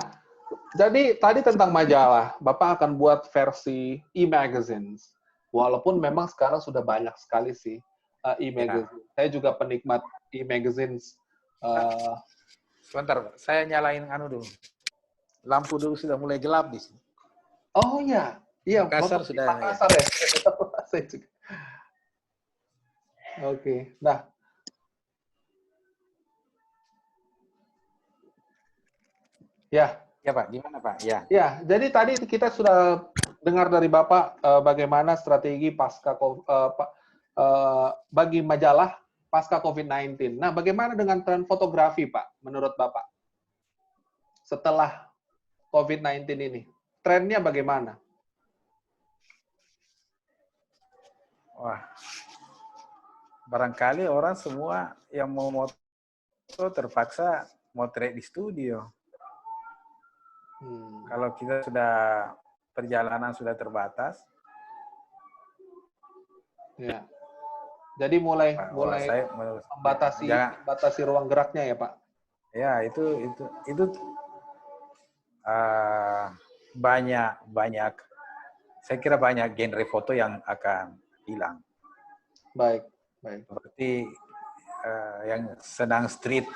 jadi tadi tentang majalah, Bapak akan buat versi e-magazines. Walaupun memang sekarang sudah banyak sekali sih e-magazine. Ya. Saya juga penikmat e-magazines. Sebentar, saya nyalain dulu. Lampu dulu sudah mulai gelap di sini. Oh iya. Makassar sudah. Makassar ya. Oke. Nah. Ya. Ya Pak, gimana Pak? Ya, jadi tadi kita sudah dengar dari Bapak bagaimana strategi bagi majalah pasca COVID-19. Nah, bagaimana dengan tren fotografi, Pak, menurut Bapak? setelah COVID-19 ini? Trennya bagaimana? Wah, barangkali orang semua yang mau moto terpaksa motret di studio. Kalau kita sudah perjalanan sudah terbatas, ya. Jadi mulai saya membatasi ruang geraknya ya, Pak. Ya, itu banyak. Saya kira banyak genre foto yang akan hilang. Baik. Seperti yang sedang street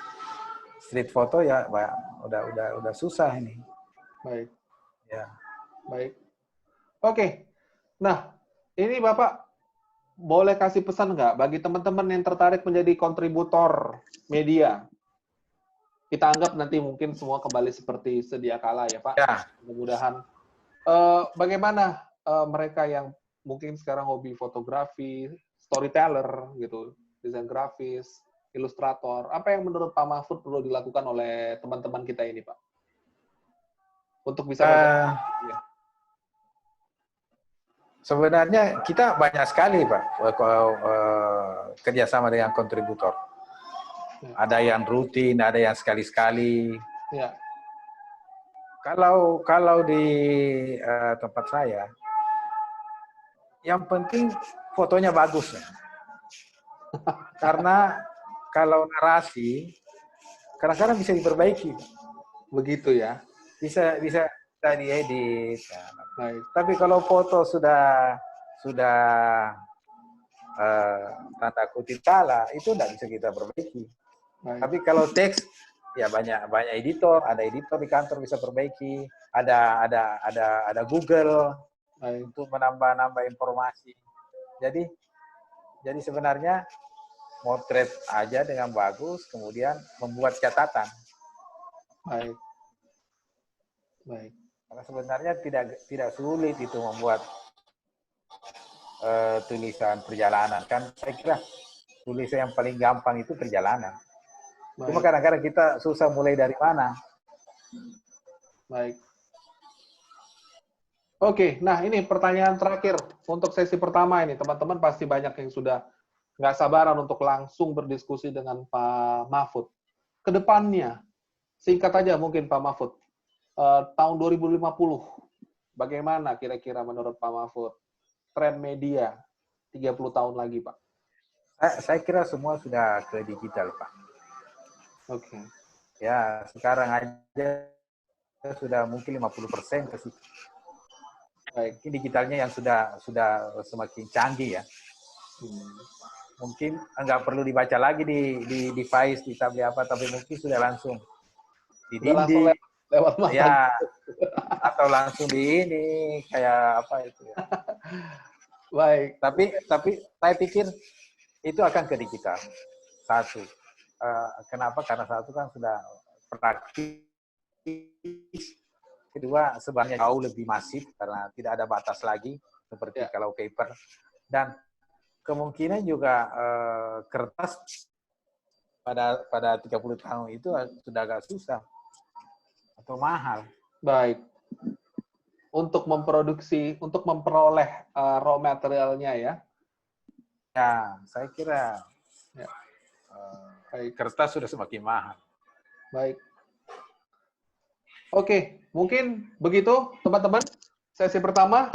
foto ya, udah susah ini. Baik. Ya. Baik. Oke. Nah, ini Bapak boleh kasih pesan nggak bagi teman-teman yang tertarik menjadi kontributor media? Kita anggap nanti mungkin semua kembali seperti sedia kala ya Pak. Ya. Mudah-mudahan. Bagaimana mereka yang mungkin sekarang hobi fotografi, storyteller gitu, desain grafis, ilustrator, apa yang menurut Pak Mahfud perlu dilakukan oleh teman-teman kita ini Pak? Untuk bisa sebenarnya kita banyak sekali Pak kerjasama dengan kontributor. Ada yang rutin, ada yang sekali-sekali. Ya. Kalau di tempat saya, yang penting fotonya bagus ya. Karena kalau narasi kadang-kadang bisa diperbaiki. Begitu ya. Bisa diedit. Ya. Baik. Tapi kalau foto sudah tanda kutip salah, itu tidak bisa kita perbaiki. Baik. Tapi kalau teks, ya banyak editor, ada editor di kantor bisa perbaiki, ada Google. Baik. Untuk menambah informasi. Jadi sebenarnya motret aja dengan bagus, kemudian membuat catatan. Baik. Karena sebenarnya tidak sulit itu membuat tulisan perjalanan. Kan saya kira tulisan yang paling gampang itu perjalanan. Baik. Cuma kadang-kadang kita susah mulai dari mana. Baik. Oke, nah ini pertanyaan terakhir untuk sesi pertama ini. Teman-teman pasti banyak yang sudah nggak sabaran untuk langsung berdiskusi dengan Pak Mahfud. Kedepannya, singkat aja mungkin Pak Mahfud, tahun 2050, bagaimana kira-kira menurut Pak Mahfud tren media 30 tahun lagi, Pak? Saya kira semua sudah ke digital, Pak. Oke. Ya, sekarang aja sudah mungkin 50% ke situ. Baik. Mungkin digitalnya yang sudah semakin canggih ya. Mungkin nggak perlu dibaca lagi di device, di tablet apa, tapi mungkin sudah langsung di dinding. Lewat mata. Ya, atau langsung di ini, kayak apa itu ya. Baik. Tapi saya pikir itu akan ke digital. Satu. Kenapa? Karena satu kan sudah praktis. Kedua, sebenarnya jauh lebih masif karena tidak ada batas lagi seperti kalau paper. Dan kemungkinan juga kertas pada 30 tahun itu sudah agak susah atau mahal. Baik. Untuk memproduksi, untuk memperoleh raw materialnya ya. Ya, saya kira kertas sudah semakin mahal. Baik. Oke, mungkin begitu teman-teman. Sesi pertama.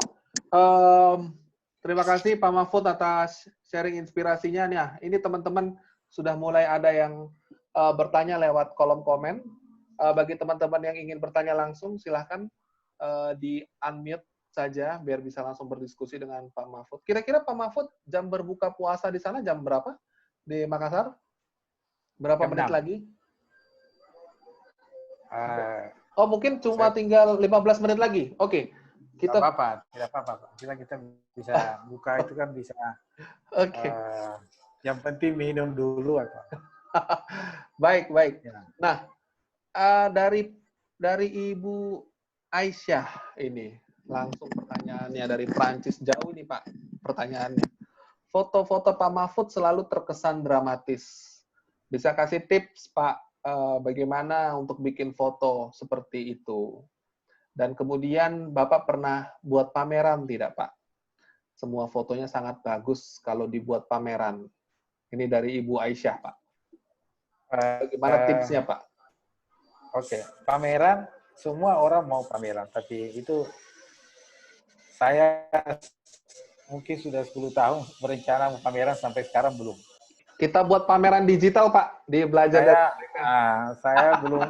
Terima kasih Pak Mahfud atas sharing inspirasinya. Nah, ini teman-teman sudah mulai ada yang bertanya lewat kolom komen. Bagi teman-teman yang ingin bertanya langsung, silahkan di-unmute saja biar bisa langsung berdiskusi dengan Pak Mahfud. Kira-kira Pak Mahfud jam berbuka puasa di sana jam berapa di Makassar? Berapa jam menit 6. lagi? Oh, mungkin cuma tinggal 15 menit lagi. Oke. Tidak apa-apa. Kita bisa buka itu kan bisa. Oke. Yang penting minum dulu atau. Baik. Ya. Nah, dari Ibu Aisyah ini langsung pertanyaannya dari Prancis jauh nih Pak. Pertanyaannya. Foto-foto Pak Mahfud selalu terkesan dramatis. Bisa kasih tips Pak bagaimana untuk bikin foto seperti itu. Dan kemudian Bapak pernah buat pameran tidak, Pak? Semua fotonya sangat bagus kalau dibuat pameran. Ini dari Ibu Aisyah, Pak. Bagaimana tipsnya, Pak? Oke, pameran, semua orang mau pameran, tapi itu saya mungkin sudah 10 tahun berencana mau pameran, sampai sekarang belum. Kita buat pameran digital, Pak, di belajar. Saya belum.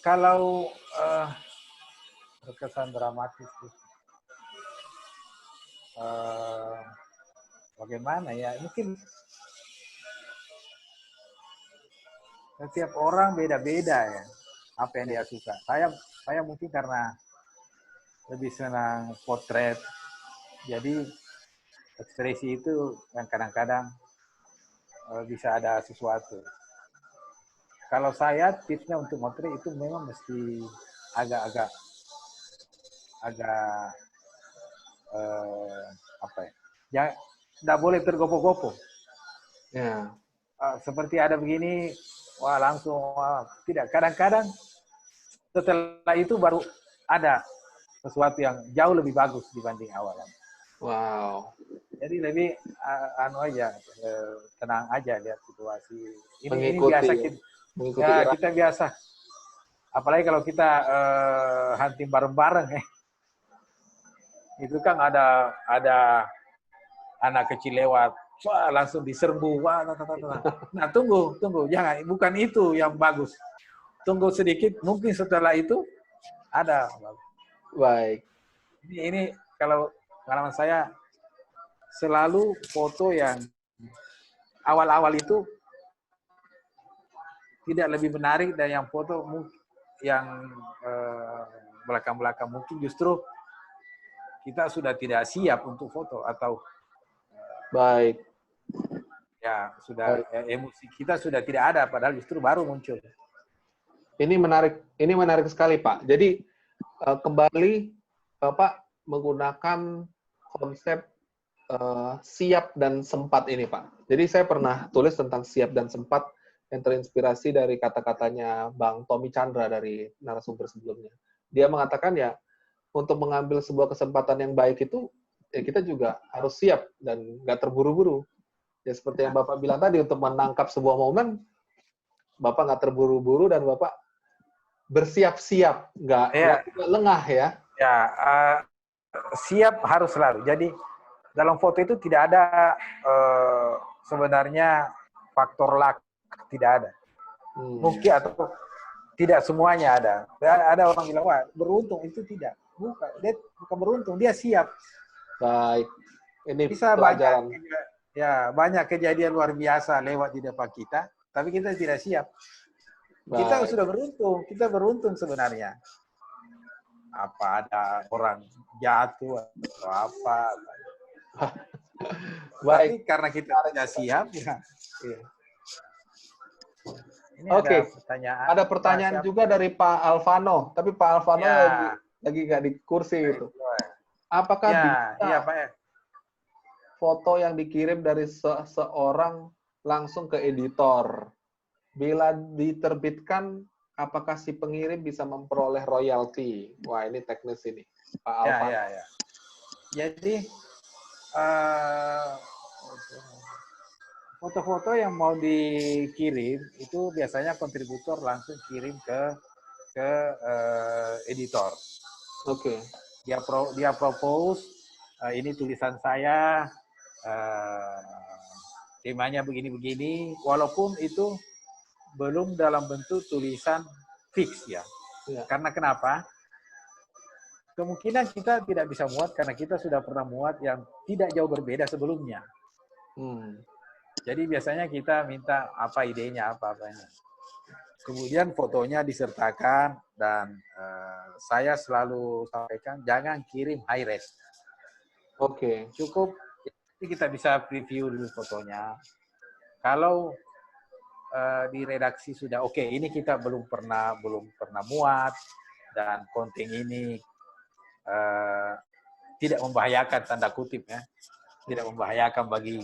Kalau berkesan dramatis, bagaimana ya? Mungkin setiap orang beda-beda ya, apa yang dia suka. Saya mungkin karena lebih senang potret, jadi ekspresi itu yang kadang-kadang bisa ada sesuatu. Kalau saya tipsnya untuk potret itu memang mesti agak apa ya? Tidak boleh tergopoh-gopoh. Ya. Seperti ada begini, wah langsung, wah, tidak. Kadang-kadang setelah itu baru ada sesuatu yang jauh lebih bagus dibanding awalnya. Wow. Jadi lebih tenang aja lihat situasi. Ini Mengikuti, biasa kita biasa. Apalagi kalau kita hunting bareng-bareng, itu kan ada anak kecil lewat, wah langsung diserbu, wah. Nah tunggu, jangan, bukan itu yang bagus. Tunggu sedikit, mungkin setelah itu ada. Baik. Ini kalau pengalaman saya, selalu foto yang awal-awal itu tidak lebih menarik dan yang foto yang belakang-belakang mungkin justru kita sudah tidak siap untuk foto atau baik. Ya sudah emosi kita sudah tidak ada, padahal justru baru muncul. Ini menarik sekali, Pak. Jadi kembali Bapak menggunakan konsep siap dan sempat ini, Pak. Jadi saya pernah tulis tentang siap dan sempat yang terinspirasi dari kata-katanya Bang Tommy Chandra dari narasumber sebelumnya. Dia mengatakan ya, untuk mengambil sebuah kesempatan yang baik itu, ya kita juga harus siap dan nggak terburu-buru. Ya seperti yang Bapak bilang tadi, untuk menangkap sebuah momen, Bapak nggak terburu-buru dan Bapak bersiap-siap, nggak lengah ya. Ya, siap harus selalu. Jadi dalam foto itu tidak ada sebenarnya faktor luck, tidak ada. Mungkin atau tidak semuanya ada. Ada orang bilang, wah beruntung, itu tidak. Bukan beruntung, dia siap. Baik. Ini bisa pelajaran. Banyak kejadian luar biasa lewat di depan kita, tapi kita tidak siap. Baik. Kita sudah beruntung sebenarnya. Apa ada orang jatuh atau apa. Baik. Tapi karena kita tidak siap, ya. Oke. Ada pertanyaan juga dari Pak Alvano, tapi Pak Alvano lagi nggak di kursi itu. Apakah bisa foto yang dikirim dari seorang langsung ke editor, bila diterbitkan, apakah si pengirim bisa memperoleh royalti? Wah, ini teknis ini, Pak Alvano. Jadi foto-foto yang mau dikirim itu biasanya kontributor langsung kirim ke editor. Oke. Dia propose, ini tulisan saya, temanya begini-begini, walaupun itu belum dalam bentuk tulisan fix ya. Karena kenapa? Kemungkinan kita tidak bisa muat karena kita sudah pernah muat yang tidak jauh berbeda sebelumnya. Jadi biasanya kita minta apa idenya, apa-apanya. Kemudian fotonya disertakan dan saya selalu sampaikan jangan kirim high res. Oke. Cukup kita bisa preview dulu fotonya. Kalau di redaksi sudah oke, ini kita belum pernah muat dan konten ini tidak membahayakan, tanda kutip ya, tidak membahayakan bagi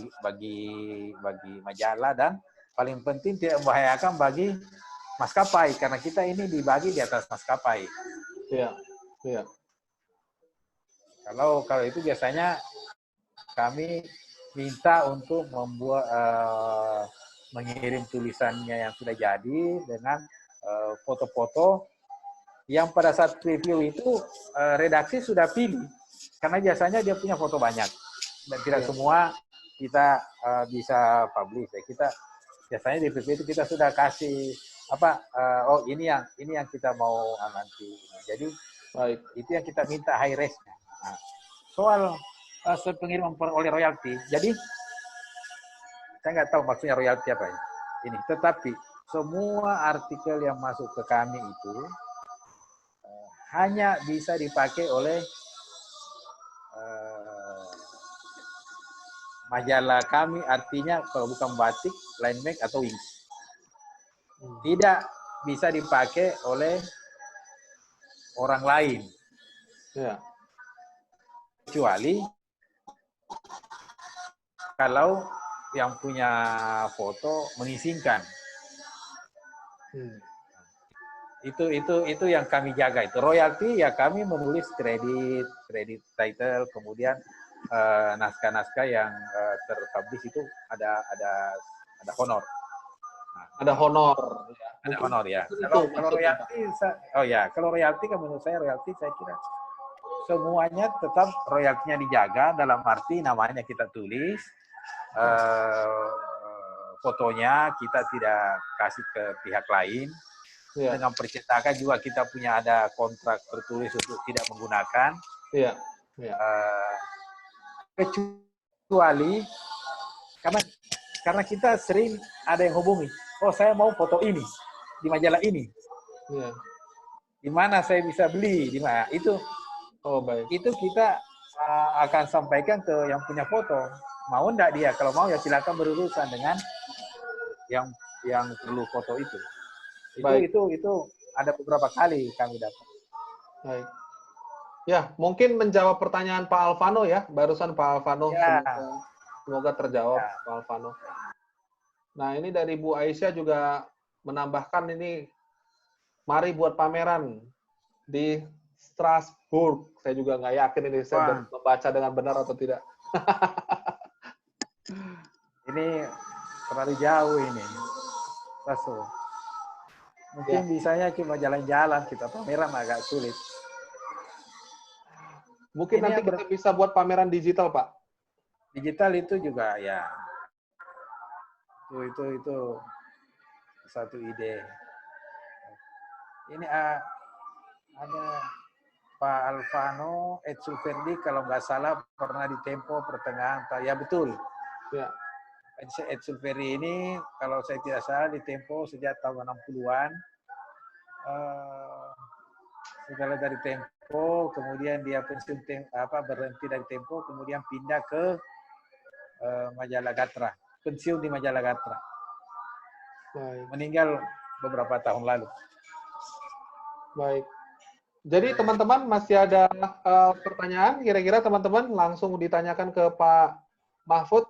majalah dan paling penting tidak membahayakan bagi maskapai karena kita ini dibagi di atas maskapai. Iya, iya. Kalau itu biasanya kami minta untuk membuat mengirim tulisannya yang sudah jadi dengan foto-foto yang pada saat preview itu redaksi sudah pilih karena biasanya dia punya foto banyak dan tidak semua kita bisa publish ya. Kita biasanya di preview itu kita sudah kasih oh ini yang kita mau nanti. Jadi Baik. itu yang kita minta high res-nya. Nah, soal pengiriman oleh royalti, jadi saya nggak tahu maksudnya royalti apa ya. Ini, tetapi semua artikel yang masuk ke kami itu hanya bisa dipakai oleh majalah kami, artinya kalau bukan Batik, Line Mag atau Wings. Tidak bisa dipakai oleh orang lain. Ya. Kecuali kalau yang punya foto mengizinkan. Itu yang kami jaga itu. Royalti ya kami menulis kredit title, kemudian naskah-naskah yang terpublish itu ada honor. Nah, ada honor. Ya. Ada honor ya. Kalau royalti kan menurut saya royalti saya kira semuanya tetap royaltinya dijaga dalam arti namanya kita tulis, fotonya kita tidak kasih ke pihak lain. Ya. Dengan percetakan juga kita punya ada kontrak tertulis untuk tidak menggunakan. Iya. Ya. Kecuali karena kita sering ada yang hubungi, oh saya mau foto ini di majalah ini. Iya. Di mana saya bisa beli? Di mana? Itu. Oh baik. Itu kita akan sampaikan ke yang punya foto. Mau enggak dia? Kalau mau ya silakan berurusan dengan yang perlu foto itu. Itu ada beberapa kali kami dapat. Baik. Ya, mungkin menjawab pertanyaan Pak Alvano ya, barusan Pak Alvano. Ya. Semoga terjawab ya. Pak Alvano. Nah, ini dari Bu Aisyah juga menambahkan ini, mari buat pameran di Strasbourg. Saya juga nggak yakin ini saya membaca dengan benar atau tidak. Ini terlalu jauh ini. Strasbourg. Mungkin bisanya cuma jalan-jalan, kita pameran agak sulit. Mungkin ini nanti kita bisa buat pameran digital, Pak. Digital itu juga ya. Itu satu ide. Ini ada Pak Alvano, Ed Sulferdi kalau nggak salah pernah di Tempo pertengahan. Ya betul. Ya. Ed Sulferdi ini kalau saya tidak salah di Tempo sejak tahun 60-an. Setelah dari Tempo, kemudian dia pensiun berhenti dari Tempo, kemudian pindah ke majalah Gatra. Pensiun di majalah Gatra. Baik. Meninggal beberapa tahun lalu. Baik. Jadi teman-teman masih ada pertanyaan? Kira-kira teman-teman langsung ditanyakan ke Pak Mahfud.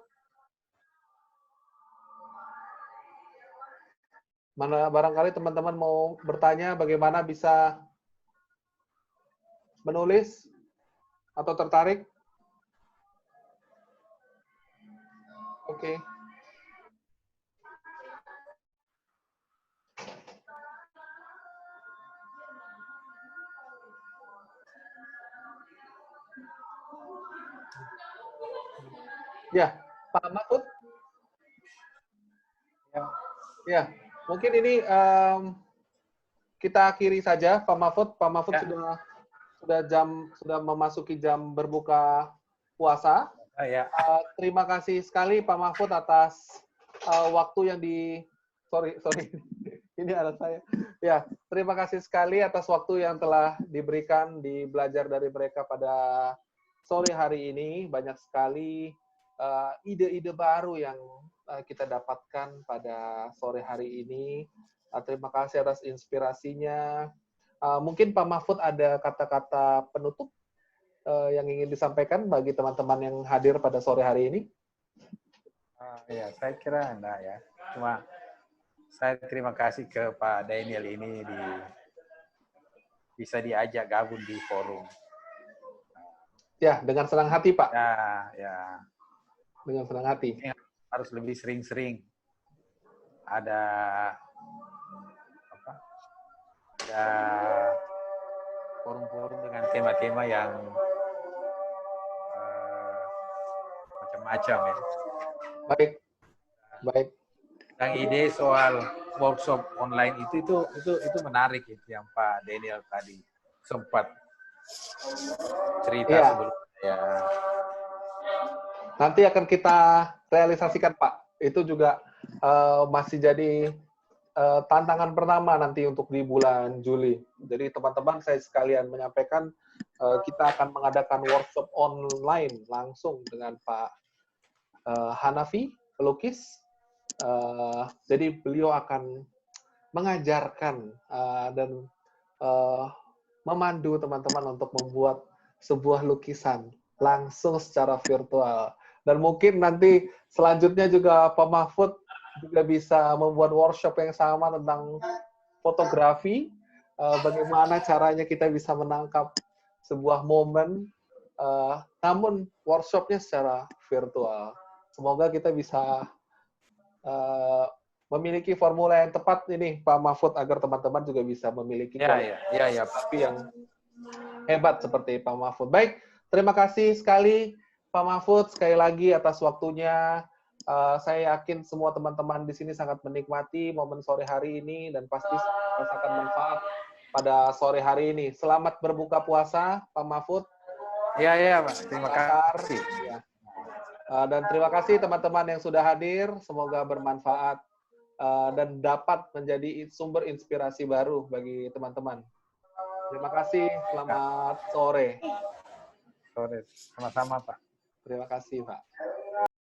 Mana barangkali teman-teman mau bertanya bagaimana bisa menulis atau tertarik? Oke. Ya, Pak Mahfud. Ya. Mungkin ini kita akhiri saja, Pak Mahfud. Pak Mahfud ya. sudah memasuki jam berbuka puasa. Ya. Terima kasih sekali Pak Mahfud atas waktu yang sorry ini anak saya. Ya, terima kasih sekali atas waktu yang telah diberikan di belajar dari mereka pada sore hari ini. Banyak sekali ide-ide baru yang kita dapatkan pada sore hari ini. Terima kasih atas inspirasinya. Mungkin Pak Mahfud ada kata-kata penutup yang ingin disampaikan bagi teman-teman yang hadir pada sore hari ini? Ya, saya kira enggak ya. Cuma Saya terima kasih ke Pak Daniel ini bisa diajak gabung di forum. Ya, dengan senang hati, Pak. Ya, ya. Dengan senang hati. Ini harus lebih sering-sering ada apa? Ada forum-forum dengan tema-tema yang macam-macam ya. Baik, baik. Yang ide soal workshop online itu menarik itu yang Pak Daniel tadi sempat cerita Iya. sebelumnya. Ya. Nanti akan kita realisasikan, Pak. Itu juga masih jadi tantangan pertama nanti untuk di bulan Juli. Jadi teman-teman, saya sekalian menyampaikan kita akan mengadakan workshop online langsung dengan Pak Hanafi, pelukis. Jadi beliau akan mengajarkan dan memandu teman-teman untuk membuat sebuah lukisan langsung secara virtual. Dan mungkin nanti selanjutnya juga Pak Mahfud juga bisa membuat workshop yang sama tentang fotografi, bagaimana caranya kita bisa menangkap sebuah momen, namun workshopnya secara virtual. Semoga kita bisa memiliki formula yang tepat ini, Pak Mahfud, agar teman-teman juga bisa memiliki fotografi yang hebat seperti Pak Mahfud. Baik, terima kasih sekali Pak Mahfud, sekali lagi atas waktunya. Saya yakin semua teman-teman di sini sangat menikmati momen sore hari ini dan pasti merasakan manfaat pada sore hari ini. Selamat berbuka puasa, Pak Mahfud. Iya, Pak. Terima kasih. Ya. Dan terima kasih teman-teman yang sudah hadir. Semoga bermanfaat dan dapat menjadi sumber inspirasi baru bagi teman-teman. Terima kasih. Selamat sore. Sore. Sama-sama, Pak. Terima kasih, Pak.